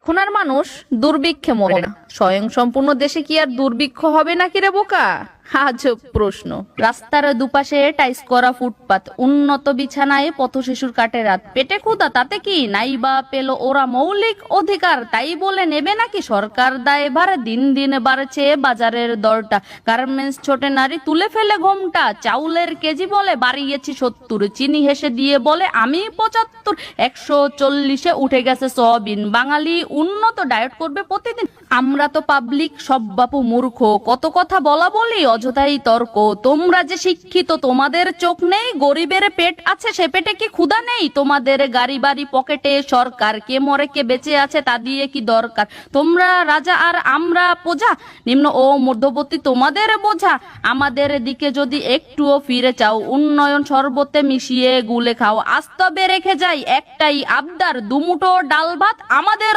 খুনার মানুষ দুর্ভিক্ষে মরে না, স্বয়ংসম্পূর্ণ দেশে কি আর দুর্ভিক্ষ হবে নাকি রে বোকা? আজব প্রশ্ন। রাস্তার দুপাশে টাইস করা ফুটপাত, উন্নত বিছানায় পথ শিশুর কাটে রাত, পেটে ক্ষুধা, তাতে কি নাই বা পেল ওরা মৌলিক অধিকার, তাই বলে নেবে নাকি সরকার দায়ভার? দিন দিন বাড়ছে বাজারের দরটা, গার্মেন্টস ছোটে নারী তুলে ফেলে ঘোমটা, চাউলের কেজি বলে বাড়িয়েছি 70, চিনি হেসে দিয়ে বলে আমি 75, 140-এ উঠে গেছে সয়াবিন, বাঙালি উন্নত ডায়েট করবে প্রতিদিন। আমরা তো পাবলিক সব বাপু মূর্খ, কত কথা বলা বলি অযথাই তর্ক। তোমরা যে শিক্ষিত তোমাদের চোখ নেই, গরিবের পেট আছে সে পেটে কি ক্ষুধা নেই? তোমাদের গাড়ি বাড়ি পকেটে সরকার, কে মরে কে বেঁচে আছে তা দিয়ে কি দরকার? তোমরা রাজা আর আমরা প্রজা, নিম্ন ও মধ্যবর্তী তোমাদের বোঝা। আমাদের দিকে যদি একটুও ফিরে চাও, উন্নয়ন শরবতে মিশিয়ে গুলে খাও। আজ তবে রেখে যাই একটাই আবদার, দুমুঠো ডাল ভাত আমাদের